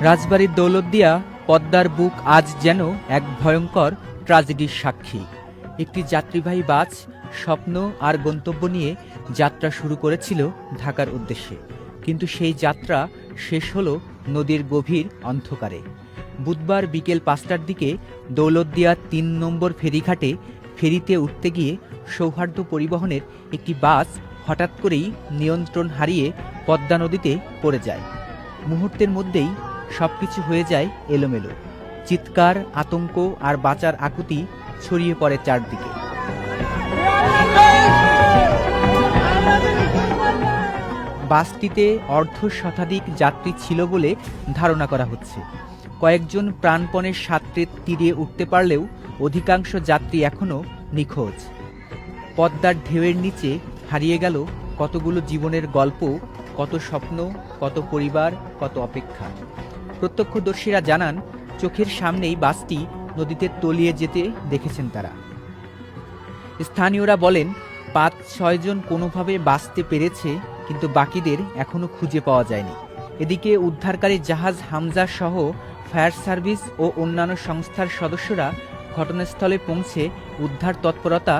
রাজবাড়ির দৌলতদিয়া পদ্মার বুক আজ যেন এক ভয়ঙ্কর ট্র্যাজেডির সাক্ষী। একটি যাত্রীবাহী বাস স্বপ্ন আর গন্তব্য নিয়ে যাত্রা শুরু করেছিল ঢাকার উদ্দেশ্যে, কিন্তু সেই যাত্রা শেষ হল নদীর গভীর অন্ধকারে। বুধবার বিকেল ৫টার দিকে দৌলতদিয়া ৩ নম্বর ফেরিঘাটে ফেরিতে উঠতে গিয়ে সৌহার্দ্য পরিবহনের একটি বাস হঠাৎ করেই নিয়ন্ত্রণ হারিয়ে পদ্মা নদীতে পড়ে যায়। মুহূর্তের মধ্যেই সবকিছু হয়ে যায় এলোমেলো। চিৎকার, আতঙ্ক আর বাঁচার আকুতি ছড়িয়ে পড়ে চারদিকে। বাসটিতে অর্ধ শতাধিক যাত্রী ছিল বলে ধারণা করা হচ্ছে। কয়েকজন প্রাণপণের সাঁতরে তীরে উঠতে পারলেও অধিকাংশ যাত্রী এখনও নিখোঁজ। পদ্মার ঢেউয়ের নিচে হারিয়ে গেল কতগুলো জীবনের গল্প, কত স্বপ্ন, কত পরিবার, কত অপেক্ষা। প্রত্যক্ষদর্শীরা জানান, চোখের সামনেই বাসটি নদীতে তলিয়ে যেতে দেখেছেন তারা। স্থানীয়রা বলেন, ৫-৬ জন কোনোভাবে বাঁচতে পেরেছে, কিন্তু বাকিদের এখনও খুঁজে পাওয়া যায়নি। এদিকে উদ্ধারকারী জাহাজ হামজা সহ ফায়ার সার্ভিস ও অন্যান্য সংস্থার সদস্যরা ঘটনাস্থলে পৌঁছে উদ্ধার তৎপরতা